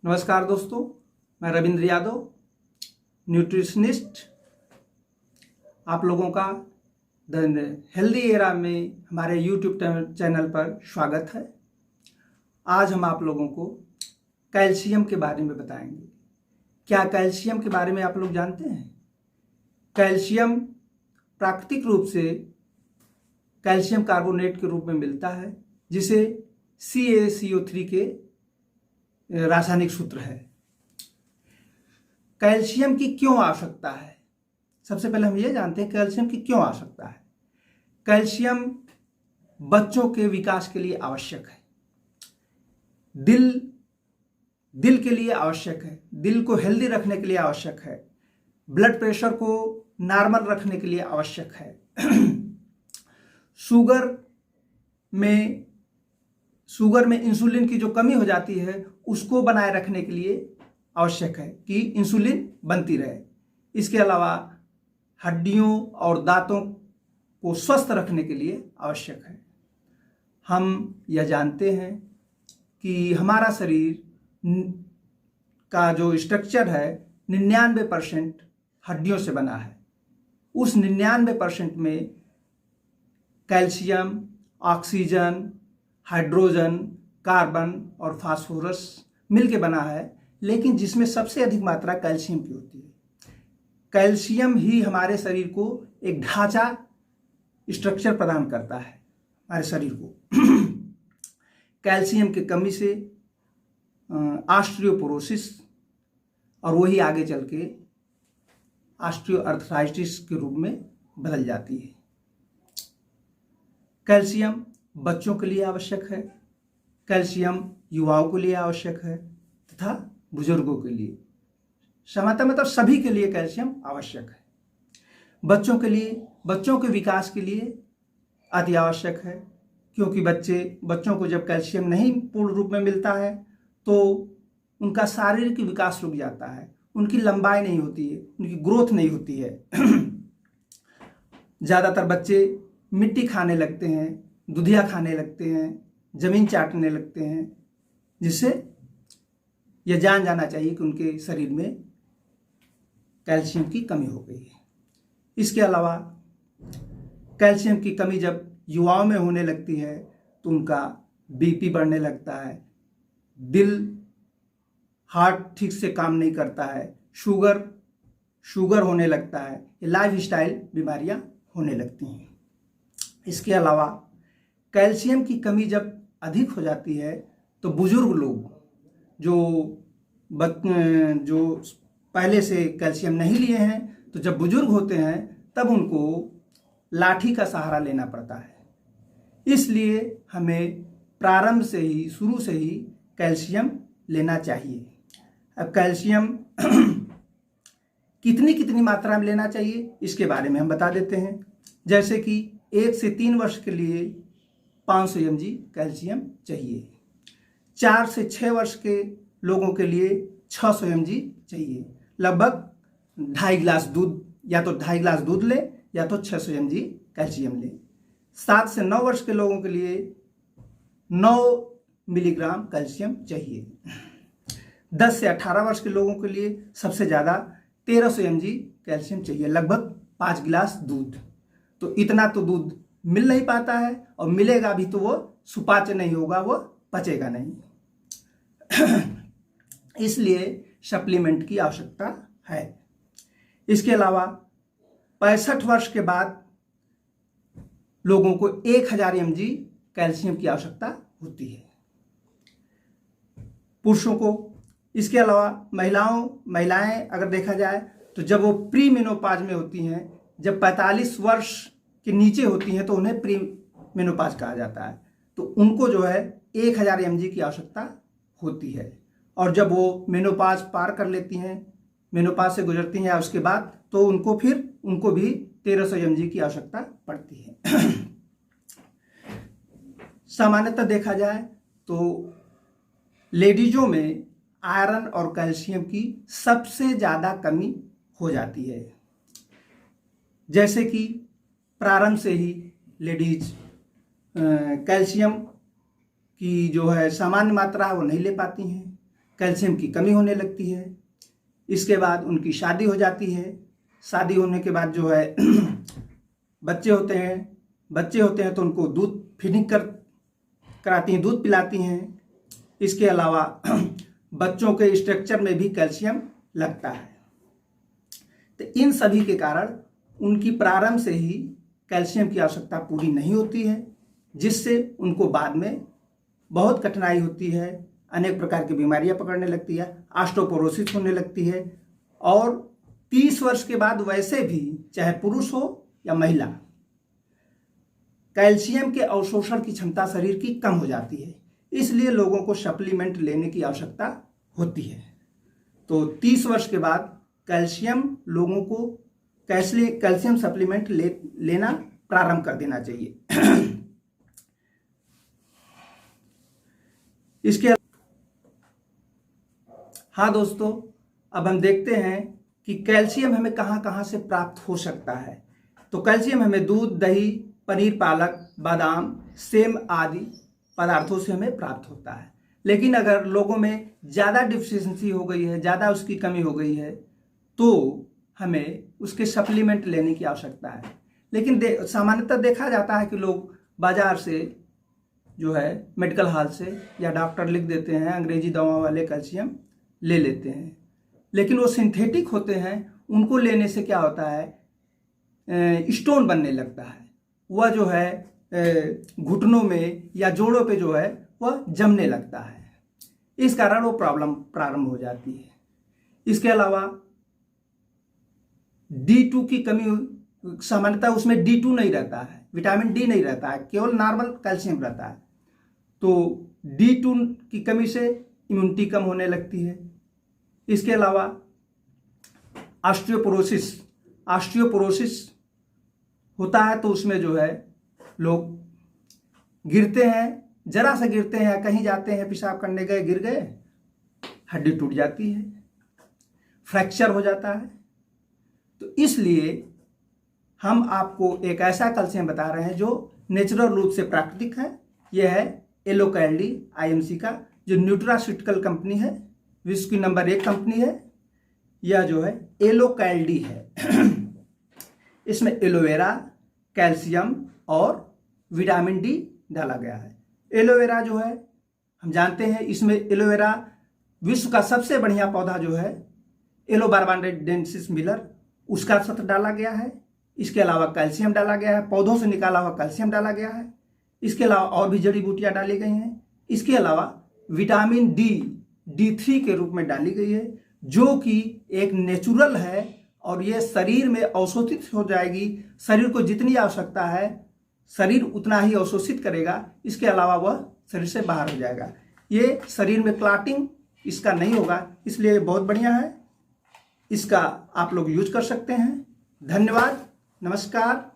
नमस्कार दोस्तों, मैं रविंद्र यादव, न्यूट्रिशनिस्ट। आप लोगों का द हेल्दी एरा में हमारे यूट्यूब चैनल पर स्वागत है। आज हम आप लोगों को कैल्शियम के बारे में बताएंगे। क्या कैल्शियम के बारे में आप लोग जानते हैं? कैल्शियम प्राकृतिक रूप से कैल्शियम कार्बोनेट के रूप में मिलता है, जिसे CaCO3 के रासायनिक सूत्र है। कैल्शियम की क्यों आवश्यकता है? सबसे पहले हम ये जानते हैं कैल्शियम की क्यों आवश्यकता है। कैल्शियम बच्चों के विकास के लिए आवश्यक है, दिल के लिए आवश्यक है, दिल को हेल्दी रखने के लिए आवश्यक है, ब्लड प्रेशर को नॉर्मल रखने के लिए आवश्यक है, शुगर में इंसुलिन की जो कमी हो जाती है उसको बनाए रखने के लिए आवश्यक है कि इंसुलिन बनती रहे। इसके अलावा हड्डियों और दांतों को स्वस्थ रखने के लिए आवश्यक है। हम यह जानते हैं कि हमारा शरीर का जो स्ट्रक्चर है 99% हड्डियों से बना है। उस 99% में कैल्शियम, ऑक्सीजन, हाइड्रोजन, कार्बन और फास्फोरस मिलके बना है, लेकिन जिसमें सबसे अधिक मात्रा कैल्शियम की होती है। कैल्शियम ही हमारे शरीर को एक ढांचा स्ट्रक्चर प्रदान करता है हमारे शरीर को। कैल्शियम की कमी से ऑस्टियोपोरोसिस और वही आगे चल के ऑस्टियोआर्थराइटिस के रूप में बदल जाती है। कैल्शियम बच्चों के लिए आवश्यक है, कैल्शियम युवाओं के लिए आवश्यक है तथा बुजुर्गों के लिए, मतलब सभी के लिए कैल्शियम आवश्यक है। बच्चों के लिए, बच्चों के विकास के लिए अति आवश्यक है, क्योंकि बच्चों को जब कैल्शियम नहीं पूर्ण रूप में मिलता है तो उनका शारीरिक विकास रुक जाता है, उनकी लंबाई नहीं होती है, उनकी ग्रोथ नहीं होती है। ज़्यादातर बच्चे मिट्टी खाने लगते हैं, दूधिया खाने लगते हैं, जमीन चाटने लगते हैं, जिससे यह जान जाना चाहिए कि उनके शरीर में कैल्शियम की कमी हो गई है। इसके अलावा कैल्शियम की कमी जब युवाओं में होने लगती है तो उनका BP बढ़ने लगता है, हार्ट ठीक से काम नहीं करता है, शुगर होने लगता है, लाइफस्टाइल बीमारियां होने लगती हैं। इसके अलावा कैल्शियम की कमी जब अधिक हो जाती है तो बुजुर्ग लोग जो पहले से कैल्शियम नहीं लिए हैं, तो जब बुजुर्ग होते हैं तब उनको लाठी का सहारा लेना पड़ता है। इसलिए हमें प्रारंभ से ही, शुरू से ही कैल्शियम लेना चाहिए। अब कैल्शियम कितनी मात्रा में लेना चाहिए इसके बारे में हम बता देते हैं। जैसे कि 1 से 3 वर्ष के लिए 500 mg कैल्शियम चाहिए, 4 से 6 वर्ष के लोगों के लिए 600 mg चाहिए। लगभग 2.5 गिलास दूध, या तो 2.5 गिलास दूध ले या तो 600 mg कैल्शियम ले। 7 से 9 वर्ष के लोगों के लिए 9 मिलीग्राम कैल्शियम चाहिए। 10 से 18 वर्ष के लोगों के लिए सबसे ज़्यादा 1300 mg कैल्शियम चाहिए, लगभग 5 गिलास दूध। तो इतना तो दूध मिल नहीं पाता है, और मिलेगा भी तो वो सुपाच्य नहीं होगा, वो पचेगा नहीं। इसलिए सप्लीमेंट की आवश्यकता है। इसके अलावा 65 वर्ष के बाद लोगों को 1000 mg कैल्शियम की आवश्यकता होती है, पुरुषों को। इसके अलावा महिलाएं अगर देखा जाए तो जब वो प्री मेनोपाज में होती हैं, जब 45 वर्ष के नीचे होती हैं, तो उन्हें प्री मेनोपाज कहा जाता है। तो उनको जो है 1000 mg की आवश्यकता होती है। और जब वो मेनोपाज पार कर लेती हैं, मेनोपाज से गुजरती हैं या उसके बाद, तो उनको भी 1300 mg की आवश्यकता पड़ती है। सामान्यतः देखा जाए तो लेडीजों में आयरन और कैल्शियम की सबसे ज़्यादा कमी हो जाती है। जैसे कि प्रारंभ से ही लेडीज कैल्शियम की जो है सामान्य मात्रा है वो नहीं ले पाती हैं, कैल्शियम की कमी होने लगती है। इसके बाद उनकी शादी हो जाती है। शादी होने के बाद जो है बच्चे होते हैं तो उनको दूध फीडिंग कराती हैं, दूध पिलाती हैं। इसके अलावा बच्चों के स्ट्रक्चर में भी कैल्शियम लगता है। तो इन सभी के कारण उनकी प्रारंभ से ही कैल्शियम की आवश्यकता पूरी नहीं होती है, जिससे उनको बाद में बहुत कठिनाई होती है, अनेक प्रकार की बीमारियां पकड़ने लगती है, ऑस्टियोपोरोसिस होने लगती है। और 30 वर्ष के बाद वैसे भी चाहे पुरुष हो या महिला, कैल्शियम के अवशोषण की क्षमता शरीर की कम हो जाती है। इसलिए लोगों को सप्लीमेंट लेने की आवश्यकता होती है। तो 30 वर्ष के बाद कैल्शियम लोगों को कैल्शियम सप्लीमेंट लेना प्रारंभ कर देना चाहिए। इसके हाँ दोस्तों, अब हम देखते हैं कि कैल्शियम हमें कहाँ कहाँ से प्राप्त हो सकता है। तो कैल्शियम हमें दूध, दही, पनीर, पालक, बादाम, सेम आदि पदार्थों से हमें प्राप्त होता है। लेकिन अगर लोगों में ज़्यादा डिफिशियंसी हो गई है, ज़्यादा उसकी कमी हो गई है, तो हमें उसके सप्लीमेंट लेने की आवश्यकता है। लेकिन सामान्यतः देखा जाता है कि लोग बाजार से जो है मेडिकल हॉल से या डॉक्टर लिख देते हैं, अंग्रेजी दवा वाले कैल्शियम ले लेते हैं। लेकिन वो सिंथेटिक होते हैं, उनको लेने से क्या होता है, स्टोन बनने लगता है। वह जो है घुटनों में या जोड़ों पे जो है वह जमने लगता है। इस कारण वो प्रॉब्लम प्रारंभ हो जाती है। इसके अलावा D2 की कमी, सामान्यतः उसमें D2 नहीं रहता है, विटामिन डी नहीं रहता है, केवल नॉर्मल कैल्शियम रहता है। तो D2 की कमी से इम्यूनिटी कम होने लगती है। इसके अलावा ऑस्टियोपोरोसिस होता है, तो उसमें जो है लोग गिरते हैं, जरा से गिरते हैं, कहीं जाते हैं, पेशाब करने गए, गिर गए, हड्डी टूट जाती है, फ्रैक्चर हो जाता है। तो इसलिए हम आपको एक ऐसा कैल्शियम बता रहे हैं जो नेचुरल रूप से प्राकृतिक है। यह है एलोकैल्डी IMC का, जो न्यूट्रास्यूटिकल कंपनी है, विश्व की नंबर 1 कंपनी है। यह जो है एलोकैल्डी है। इसमें एलोवेरा, कैल्शियम और विटामिन D डाला गया है। एलोवेरा जो है हम जानते हैं, इसमें एलोवेरा विश्व का सबसे बढ़िया पौधा जो है एलोबार्बाडेंसिस मिलर, उसका सत्र डाला गया है। इसके अलावा कैल्शियम डाला गया है, पौधों से निकाला हुआ कैल्शियम डाला गया है। इसके अलावा और भी जड़ी बूटियां डाली गई हैं। इसके अलावा विटामिन D3 के रूप में डाली गई है, जो कि एक नेचुरल है और ये शरीर में अवशोषित हो जाएगी। शरीर को जितनी आवश्यकता है शरीर उतना ही अवशोषित करेगा। इसके अलावा वह शरीर से बाहर हो जाएगा। ये शरीर में क्लॉटिंग इसका नहीं होगा, इसलिए बहुत बढ़िया है। इसका आप लोग यूज कर सकते हैं। धन्यवाद, नमस्कार।